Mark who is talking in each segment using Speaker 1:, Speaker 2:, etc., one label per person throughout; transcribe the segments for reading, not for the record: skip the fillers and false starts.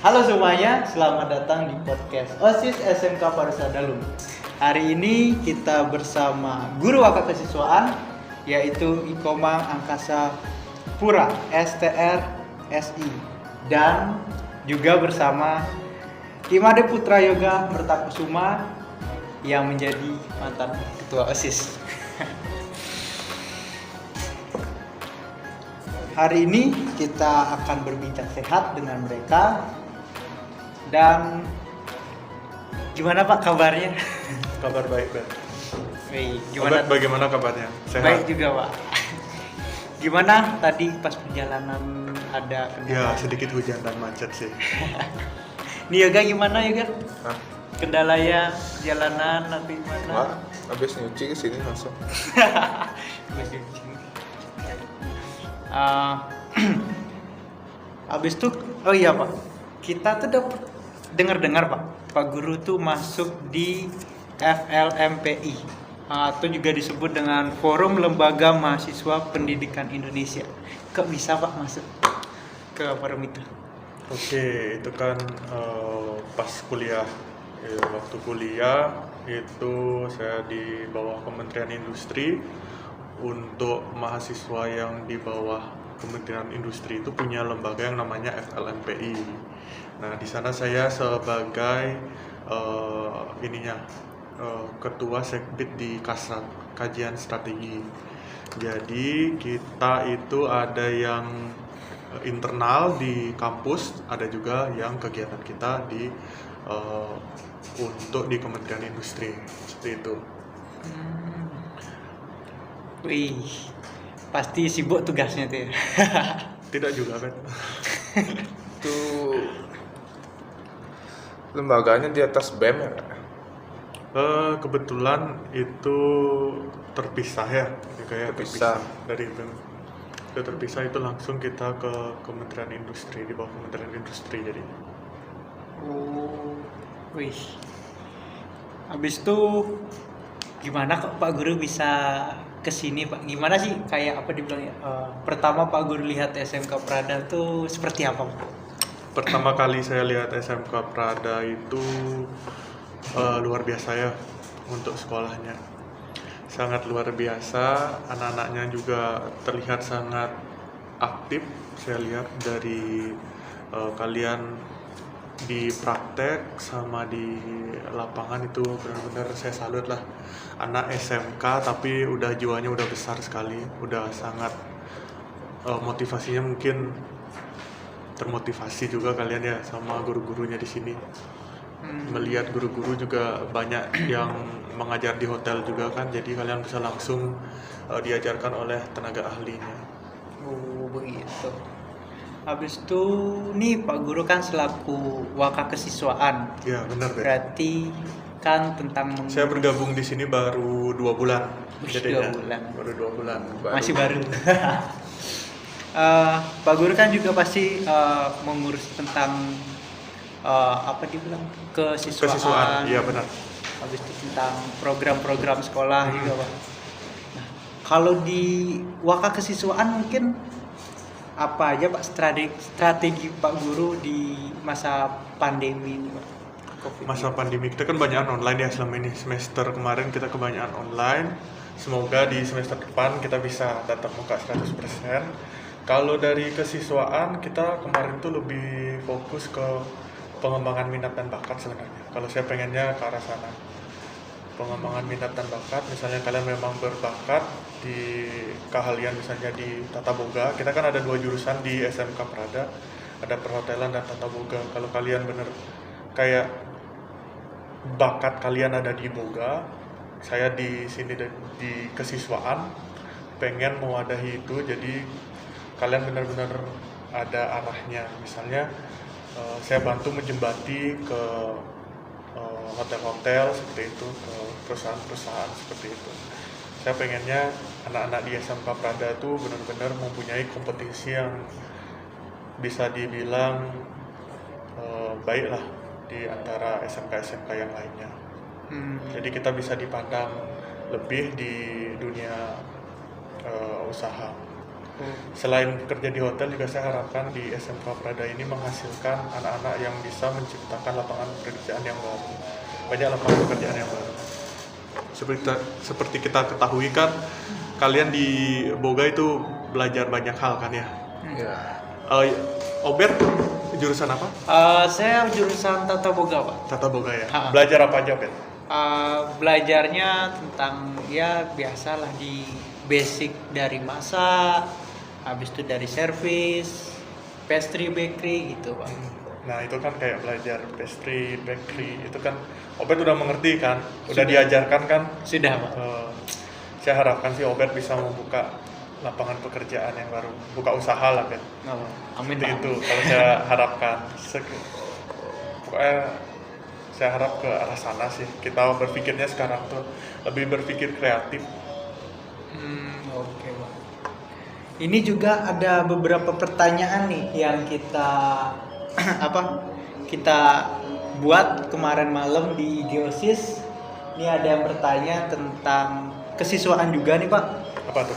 Speaker 1: Halo semuanya, selamat datang di podcast OSIS SMK Parsa Dalum. Hari ini kita bersama guru waka kesiswaan yaitu Ikomang Angkasa Pura STR SI dan juga bersama Imade Putra Yoga Mertakusuma yang menjadi mantan ketua OSIS. Hari ini kita akan berbincang sehat dengan mereka. Dan gimana Pak kabarnya?
Speaker 2: Kabar baik, Ben.
Speaker 1: Gimana?
Speaker 2: Bagaimana kabarnya? Sehat?
Speaker 1: Baik juga Pak. Gimana tadi pas perjalanan ada
Speaker 2: Ya,
Speaker 1: kendala?
Speaker 2: sedikit hujan dan macet sih.
Speaker 1: Nih Yoga gimana Yoga?
Speaker 3: Hah?
Speaker 1: Kendala ya jalanan nanti gimana?
Speaker 3: Wah, habis nyuci ke sini langsung.
Speaker 1: Habis itu, oh iya Pak, kita tuh dapat dengar Pak Guru tuh masuk di FLMPI atau juga disebut dengan Forum Lembaga Mahasiswa Pendidikan Indonesia. Kok bisa Pak masuk ke forum itu?
Speaker 2: Oke, itu kan pas kuliah. Waktu kuliah itu saya di bawah Kementerian Industri. Untuk mahasiswa yang di bawah Kementerian Industri itu punya lembaga yang namanya FLMPI. Nah, di sana saya sebagai ketua sekbid di Kasrat, kajian strategi. Jadi kita itu ada yang internal di kampus, ada juga yang kegiatan kita di untuk di Kementerian Industri seperti itu.
Speaker 1: Wih, pasti sibuk tugasnya tuh ya.
Speaker 2: Tidak juga kan?
Speaker 3: Itu lembaganya di atas BEM ya, Kak?
Speaker 2: Kebetulan itu terpisah ya, kayak
Speaker 3: Terpisah.
Speaker 2: dari BEM. Itu terpisah, itu langsung kita ke Kementerian Industri, di bawah Kementerian Industri jadi.
Speaker 1: Oh, wih. Habis itu gimana kok Pak Guru bisa kesini Pak? Gimana sih kayak apa dibilang ya? Pertama Pak Guru lihat SMK Prada tuh seperti apa Pak?
Speaker 2: Pertama kali saya lihat SMK Prada itu luar biasa ya untuk sekolahnya. Sangat luar biasa, anak-anaknya juga terlihat sangat aktif. Saya lihat dari kalian di praktek sama di lapangan itu benar-benar saya salut lah. Anak SMK tapi udah jiwanya udah besar sekali, udah sangat motivasinya mungkin termotivasi juga kalian ya sama guru-gurunya di sini. Melihat guru-guru juga banyak yang mengajar di hotel juga kan, jadi kalian bisa langsung diajarkan oleh tenaga ahlinya.
Speaker 1: Oh begitu. Habis itu nih Pak Guru kan selaku waka kesiswaan,
Speaker 2: Ya benar deh.
Speaker 1: berarti kan tentang
Speaker 2: Saya bergabung di sini baru 2 bulan. jadinya.
Speaker 1: 2 bulan.
Speaker 2: Baru 2 bulan.
Speaker 1: Masih baru. Pak Guru kan juga pasti mengurus tentang apa dibilang kesiswaan.
Speaker 2: Iya benar.
Speaker 1: Habis itu tentang program-program sekolah juga Pak. Nah, kalau di waka kesiswaan mungkin apa aja Pak strategi Pak Guru di masa pandemi ini Pak? COVID
Speaker 2: Masa
Speaker 1: ini.
Speaker 2: pandemi kita kan banyak online ya selama ini. Semester kemarin kita kebanyakan online. Semoga di semester depan kita bisa tatap muka 100%. Kalau dari kesiswaan kita kemarin tuh lebih fokus ke pengembangan minat dan bakat sebenarnya. Kalau saya pengennya ke arah sana. Pengembangan minat dan bakat, misalnya kalian memang berbakat di keahlian misalnya di tata boga. Kita kan ada 2 jurusan di SMK Prada, ada perhotelan dan tata boga. Kalau kalian bener kayak bakat kalian ada di boga, saya di sini di kesiswaan pengen mewadahi itu, jadi kalian benar-benar ada arahnya. Misalnya saya bantu menjembati ke hotel-hotel seperti itu, ke perusahaan-perusahaan seperti itu. Saya pengennya anak-anak di SMK Prada itu benar-benar mempunyai kompetisi yang bisa dibilang baik lah di antara SMK-SMK yang lainnya. Jadi kita bisa dipandang lebih di dunia usaha. Selain kerja di hotel juga saya harapkan di SMK Prada ini menghasilkan anak-anak yang bisa menciptakan lapangan pekerjaan yang baru. Banyak lapangan pekerjaan yang baru. Seperti kita ketahui kan, kalian di Boga itu belajar banyak hal kan ya.
Speaker 3: Ya.
Speaker 2: Obet jurusan apa?
Speaker 1: Saya jurusan Tata Boga, Pak.
Speaker 2: Tata Boga ya.
Speaker 1: Ha.
Speaker 2: Belajar apa aja, Obet?
Speaker 1: Belajarnya tentang ya biasalah di basic dari masak, habis itu dari service, pastry bakery gitu, Pak.
Speaker 2: Nah itu kan kayak belajar pastry, bakery, itu kan Obet udah mengerti kan, udah
Speaker 1: Sudah.
Speaker 2: diajarkan kan.
Speaker 1: Sudah, Pak.
Speaker 2: Saya harapkan sih Obet bisa membuka lapangan pekerjaan yang baru, buka usaha lah kan.
Speaker 1: Amin,
Speaker 2: Seperti
Speaker 1: Pak.
Speaker 2: itu kalau saya harapkan. Pokoknya saya harap ke arah sana sih. Kita berpikirnya sekarang tuh lebih berpikir kreatif.
Speaker 1: Oke, Pak. Ini juga ada beberapa pertanyaan nih yang kita kita buat kemarin malam di IG OSIS. Ini ada yang bertanya tentang kesiswaan juga nih, Pak.
Speaker 2: Apa tuh?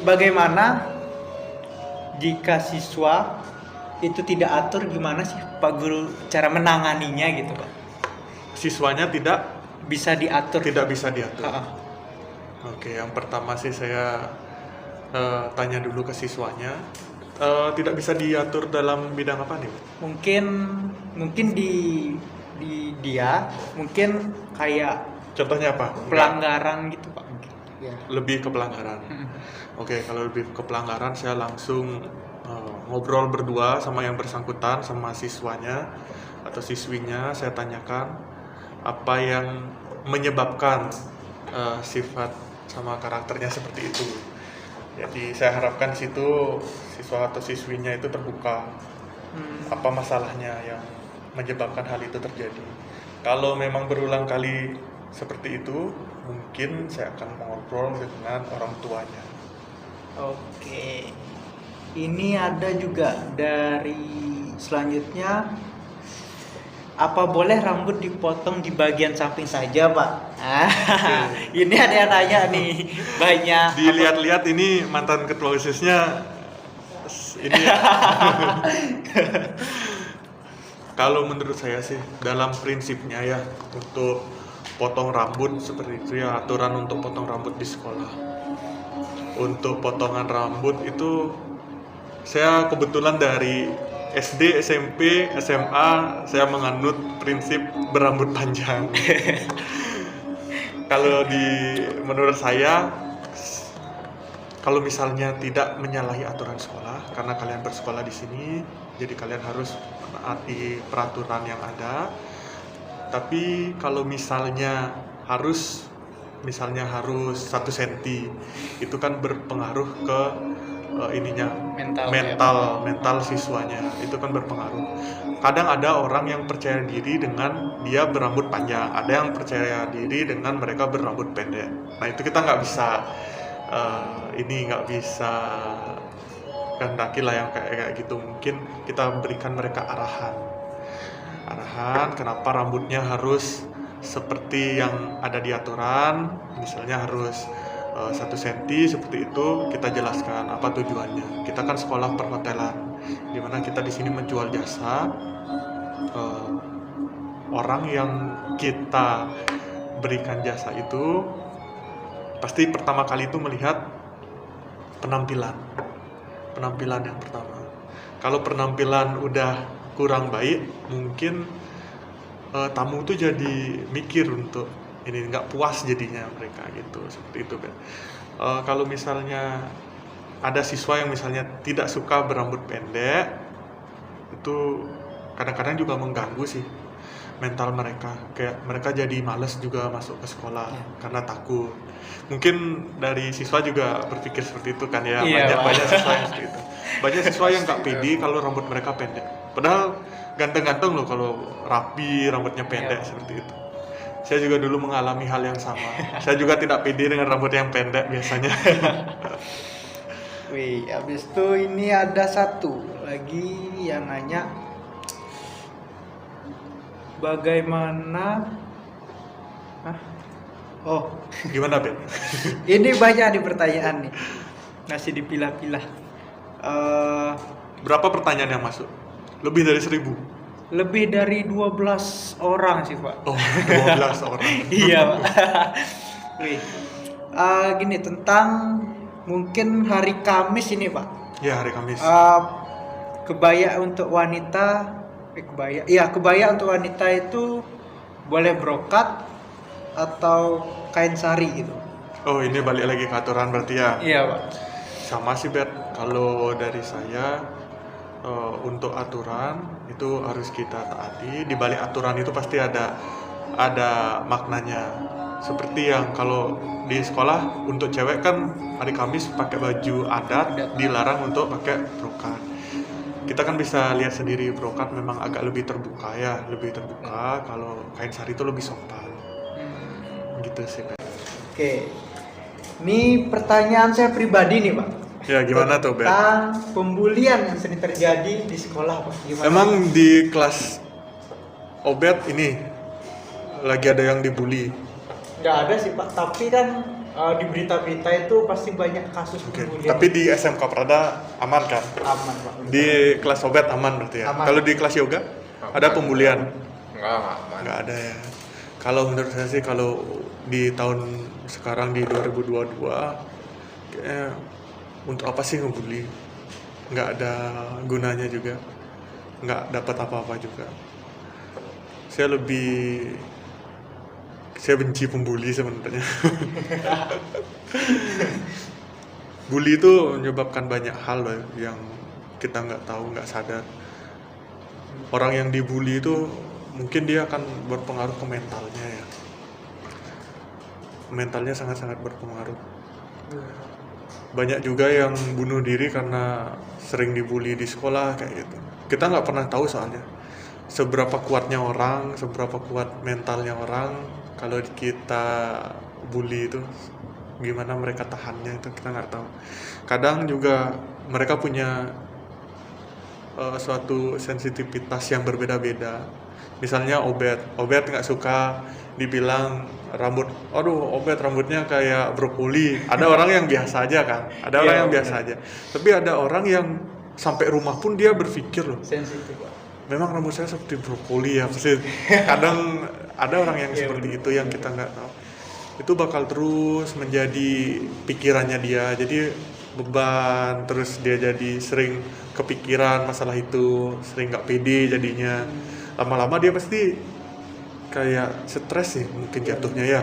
Speaker 1: Bagaimana jika siswa itu tidak atur, gimana sih Pak Guru cara menanganinya gitu, Pak?
Speaker 2: Siswanya tidak
Speaker 1: Bisa diatur?
Speaker 2: bisa diatur. Oke, yang pertama sih saya tanya dulu ke siswanya. Tidak bisa diatur dalam bidang apa nih?
Speaker 1: Mungkin di dia mungkin kayak
Speaker 2: Contohnya apa?
Speaker 1: pelanggaran gitu, Pak. Ya.
Speaker 2: Lebih ke pelanggaran. Oke, kalau lebih ke pelanggaran saya langsung ngobrol berdua sama yang bersangkutan, sama siswanya atau siswinya. Saya tanyakan apa yang menyebabkan sifat sama karakternya seperti itu. Jadi saya harapkan di situ siswa atau siswinya itu terbuka apa masalahnya yang menyebabkan hal itu terjadi. Kalau memang berulang kali seperti itu, mungkin saya akan mengobrol dengan orang tuanya.
Speaker 1: Oke. Ini ada juga dari selanjutnya, apa boleh rambut dipotong di bagian samping saja, Pak? Ini ada yang nanya nih, banyak.
Speaker 2: Dilihat-lihat ini mantan ketua OSIS-nya ini ya. Kalau menurut saya sih dalam prinsipnya ya, untuk potong rambut seperti itu ya, aturan untuk potong rambut di sekolah. Untuk potongan rambut itu saya kebetulan dari SD, SMP, SMA saya menganut prinsip berambut panjang. Kalau menurut saya, kalau misalnya tidak menyalahi aturan sekolah, karena kalian bersekolah di sini, jadi kalian harus menaati peraturan yang ada. Tapi kalau misalnya harus 1 senti, itu kan berpengaruh ke mental siswanya, itu kan berpengaruh. Kadang ada orang yang percaya diri dengan dia berambut panjang, ada yang percaya diri dengan mereka berambut pendek. Nah itu kita nggak bisa kehendaki lah yang kayak gitu. Mungkin kita berikan mereka arahan kenapa rambutnya harus seperti yang ada di aturan, misalnya harus 1 senti seperti itu. Kita jelaskan apa tujuannya. Kita kan sekolah perhotelan, dimana kita di sini menjual jasa. Orang yang kita berikan jasa itu pasti pertama kali itu melihat penampilan yang pertama. Kalau penampilan udah kurang baik, mungkin tamu tuh jadi mikir untuk ini, nggak puas jadinya mereka gitu, seperti itu kan. Kalau misalnya ada siswa yang misalnya tidak suka berambut pendek, itu kadang-kadang juga mengganggu sih mental mereka. Kayak mereka jadi malas juga masuk ke sekolah karena takut. Mungkin dari siswa juga berpikir seperti itu kan ya. Banyak siswa yang seperti itu. Banyak siswa yang nggak pede kalau rambut mereka pendek. Padahal ganteng-ganteng loh kalau rapi rambutnya pendek seperti itu. Saya juga dulu mengalami hal yang sama. Saya juga tidak pede dengan rambut yang pendek biasanya.
Speaker 1: Wih, habis itu ini ada satu lagi yang nanya, bagaimana Oh,
Speaker 2: Gimana Ben?
Speaker 1: ini banyak nih pertanyaan nih. Masih dipilah-pilah. Eh,
Speaker 2: Berapa pertanyaan yang masuk? Lebih dari 1.000.
Speaker 1: Lebih dari 12 orang sih, Pak.
Speaker 2: Oh, 12 orang.
Speaker 1: Iya, Pak. Wih. Gini, tentang mungkin hari Kamis ini, Pak.
Speaker 2: Ya, hari Kamis.
Speaker 1: Kebaya untuk wanita, kebaya. Iya, kebaya untuk wanita itu boleh brokat atau kain sari gitu.
Speaker 2: Oh, ini balik lagi ke aturan berarti ya.
Speaker 1: Iya, Pak.
Speaker 2: Sama sih Bet, kalau dari saya untuk aturan itu harus kita taati. Di balik aturan itu pasti ada maknanya. Seperti yang kalau di sekolah untuk cewek kan hari Kamis pakai baju adat, dilarang untuk pakai brokat. Kita kan bisa lihat sendiri brokat memang agak lebih terbuka ya, lebih terbuka. Kalau kain sari itu lebih sopan. Gitu sih Bet.
Speaker 1: Oke. Ini pertanyaan saya pribadi nih, Pak.
Speaker 2: Ya gimana tuh Bet?
Speaker 1: Tentang pembulian yang sering terjadi di sekolah, Pak. Gimana?
Speaker 2: Emang di kelas Obet ini lagi ada yang dibully.
Speaker 1: Nggak ada sih, Pak. Tapi kan di berita-berita itu pasti banyak kasus
Speaker 2: Oke.
Speaker 1: pembulian.
Speaker 2: Tapi di SMK Prada aman kan?
Speaker 1: aman, Pak.
Speaker 2: Di kelas Obet aman berarti ya.
Speaker 1: Aman.
Speaker 2: Kalau di kelas yoga ada pembulian?
Speaker 3: Enggak aman.
Speaker 2: Nggak ada ya. Kalau menurut saya sih kalau di tahun sekarang di 2022 kayaknya untuk apa sih ngebully? Nggak ada gunanya juga. Nggak dapat apa-apa juga. Saya benci pembuli sebenarnya. Bully itu menyebabkan banyak hal loh yang kita nggak tahu, nggak sadar. Orang yang dibully itu mungkin dia akan berpengaruh ke mentalnya ya. Mentalnya sangat-sangat berpengaruh. Banyak juga yang bunuh diri karena sering dibully di sekolah kayak gitu. Kita nggak pernah tahu soalnya seberapa kuatnya orang, seberapa kuat mentalnya orang. Kalau kita bully itu gimana mereka tahannya itu kita nggak tahu. Kadang juga mereka punya suatu sensitivitas yang berbeda-beda. Misalnya Obet nggak suka dibilang Obet rambutnya kayak brokoli. Ada orang yang biasa aja kan, ada orang yang biasa aja. Tapi ada orang yang sampai rumah pun dia berpikir loh,
Speaker 1: Sensitif, Pak.
Speaker 2: memang rambut saya seperti brokoli ya pasti. Kadang ada orang yang seperti itu yang kita nggak tahu. Itu bakal terus menjadi pikirannya dia. Jadi beban, terus dia jadi sering kepikiran masalah itu, sering nggak pede jadinya. Lama-lama dia pasti kayak stres sih mungkin jatuhnya ya.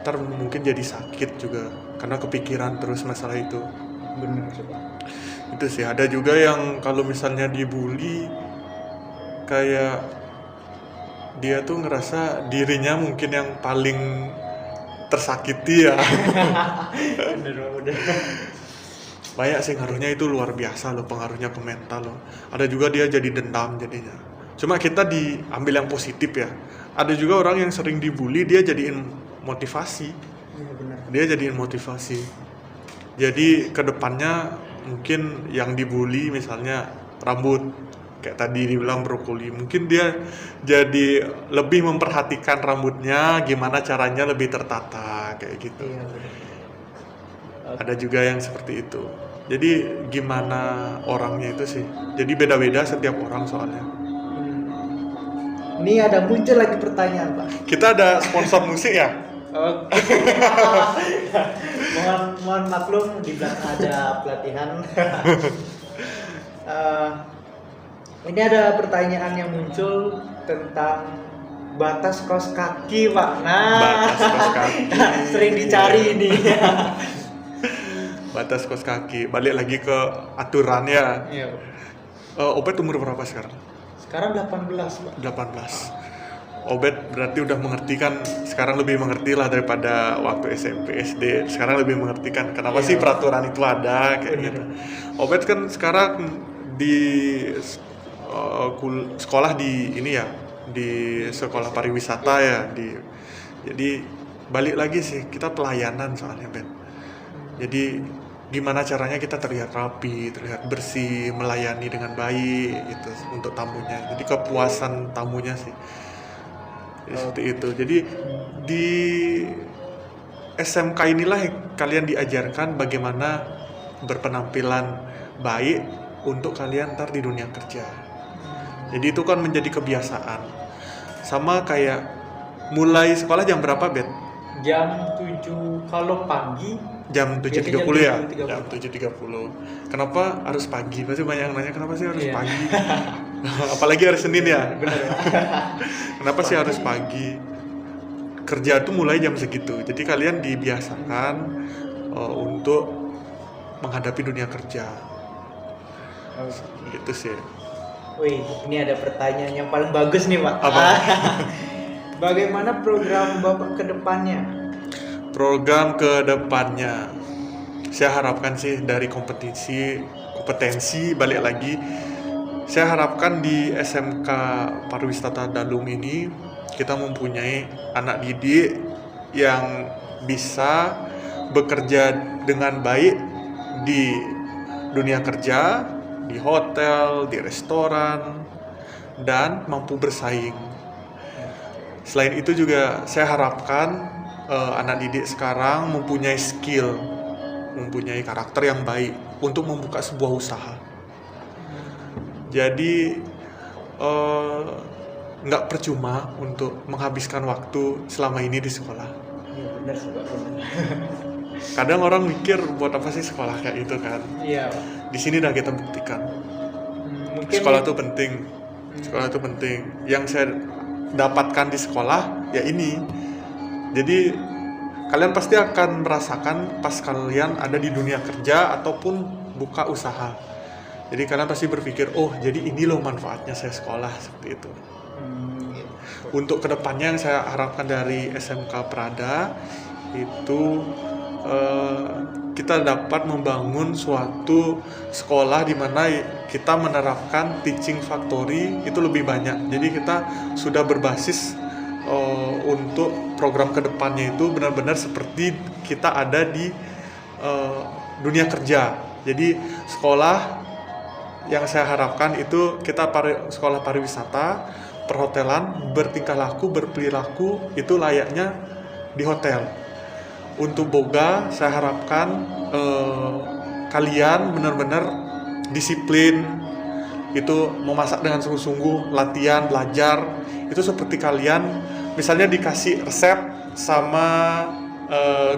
Speaker 2: Ntar mungkin jadi sakit juga karena kepikiran terus masalah itu.
Speaker 1: Benar sih, Pak.
Speaker 2: Itu sih. Ada juga yang kalau misalnya dibully kayak dia tuh ngerasa dirinya mungkin yang paling tersakiti ya.
Speaker 1: Bener.
Speaker 2: Banyak sih ngaruhnya, itu luar biasa loh pengaruhnya ke mental loh. Ada juga dia jadi dendam jadinya. Cuma kita diambil yang positif ya. Ada juga orang yang sering dibully dia jadiin motivasi.
Speaker 1: Iya, benar.
Speaker 2: Dia jadiin motivasi. Jadi kedepannya mungkin yang dibully misalnya rambut kayak tadi dibilang brokoli, mungkin dia jadi lebih memperhatikan rambutnya, gimana caranya lebih tertata kayak gitu.
Speaker 1: Iya, benar.
Speaker 2: Ada juga yang seperti itu. Jadi gimana orangnya itu sih. Jadi beda-beda setiap orang soalnya.
Speaker 1: Ini ada muncul lagi pertanyaan, Pak.
Speaker 2: Kita ada sponsor musik ya?
Speaker 1: Oke. mohon maklum di belakang ada pelatihan. Ini ada pertanyaan yang muncul tentang batas kaos kaki, Pak. Nah,
Speaker 2: Batas kaos kaki.
Speaker 1: sering dicari ini.
Speaker 2: Batas kaos kaki. Balik lagi ke aturan ya.
Speaker 1: Iya.
Speaker 2: Obet umur berapa sekarang?
Speaker 1: Sekarang 18, Pak.
Speaker 2: 18. Obet berarti udah mengerti kan, sekarang lebih mengerti lah daripada waktu SMP, SD. Sekarang lebih mengerti kan kenapa
Speaker 1: Iya.
Speaker 2: sih peraturan itu ada kayak
Speaker 1: Bener.
Speaker 2: gitu. Obet kan sekarang di sekolah di ini ya, di sekolah pariwisata ya, jadi balik lagi sih kita pelayanan soalnya Ben. Jadi gimana caranya kita terlihat rapi, terlihat bersih, melayani dengan baik itu untuk tamunya. Jadi kepuasan tamunya sih. Jadi seperti itu. Jadi di SMK inilah yang kalian diajarkan bagaimana berpenampilan baik untuk kalian ntar di dunia kerja. Jadi itu kan menjadi kebiasaan. Sama kayak mulai sekolah jam berapa, Bet?
Speaker 1: Jam 7 kalau pagi.
Speaker 2: Jam 7.30
Speaker 1: Biasanya
Speaker 2: ya?
Speaker 1: jam
Speaker 2: Jam 7.30. Kenapa harus pagi? Pasti banyak yang nanya kenapa sih harus
Speaker 1: Iya.
Speaker 2: pagi? Apalagi hari Senin ya?
Speaker 1: Bener.
Speaker 2: Kenapa sih harus pagi? Kerja tuh mulai jam segitu. Jadi kalian dibiasakan untuk menghadapi dunia kerja. Gitu sih.
Speaker 1: Wih, ini ada pertanyaan yang paling bagus nih, Pak.
Speaker 2: Apa?
Speaker 1: Bagaimana program Bapak ke depannya?
Speaker 2: Program ke depannya, saya harapkan sih dari kompetensi balik lagi, saya harapkan di SMK Pariwisata Dalum ini kita mempunyai anak didik yang bisa bekerja dengan baik di dunia kerja, di hotel, di restoran, dan mampu bersaing. Selain itu juga saya harapkan anak didik sekarang mempunyai skill, mempunyai karakter yang baik untuk membuka sebuah usaha. Jadi nggak percuma untuk menghabiskan waktu selama ini di sekolah.
Speaker 1: Iya, benar sih, Pak.
Speaker 2: Kadang orang mikir buat apa sih sekolah kayak gitu kan.
Speaker 1: Iya, Pak.
Speaker 2: Di sini udah kita buktikan.
Speaker 1: Mungkin
Speaker 2: Sekolah itu penting. Sekolah itu penting. Yang saya dapatkan di sekolah ya ini. Jadi kalian pasti akan merasakan pas kalian ada di dunia kerja ataupun buka usaha. Jadi kalian pasti berpikir, oh jadi ini loh manfaatnya saya sekolah, seperti itu.
Speaker 1: gitu.
Speaker 2: Untuk kedepannya yang saya harapkan dari SMK Prada itu kita dapat membangun suatu sekolah di mana kita menerapkan teaching factory itu lebih banyak. Jadi kita sudah berbasis untuk program kedepannya itu benar-benar seperti kita ada di dunia kerja. Jadi sekolah yang saya harapkan itu kita sekolah pariwisata, perhotelan, bertingkah laku, berperilaku itu layaknya di hotel. Untuk boga saya harapkan kalian benar-benar disiplin, itu memasak dengan sungguh-sungguh, latihan, belajar, itu seperti kalian misalnya dikasih resep sama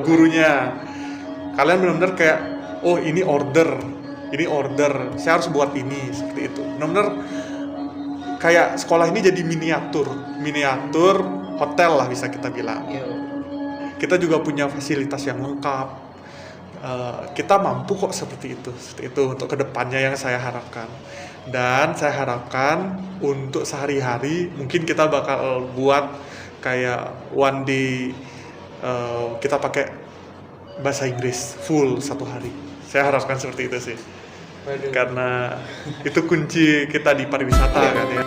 Speaker 2: gurunya, kalian benar-benar kayak, oh ini order, saya harus buat ini, seperti itu. Benar-benar kayak sekolah ini jadi miniatur hotel lah bisa kita bilang.
Speaker 1: Iya.
Speaker 2: Kita juga punya fasilitas yang lengkap. Kita mampu kok seperti itu untuk kedepannya yang saya harapkan. Dan saya harapkan untuk sehari-hari mungkin kita bakal buat kayak one day kita pakai bahasa Inggris full satu hari. Saya harapkan seperti itu sih.
Speaker 1: Waduh.
Speaker 2: Karena itu kunci kita di pariwisata kan ya.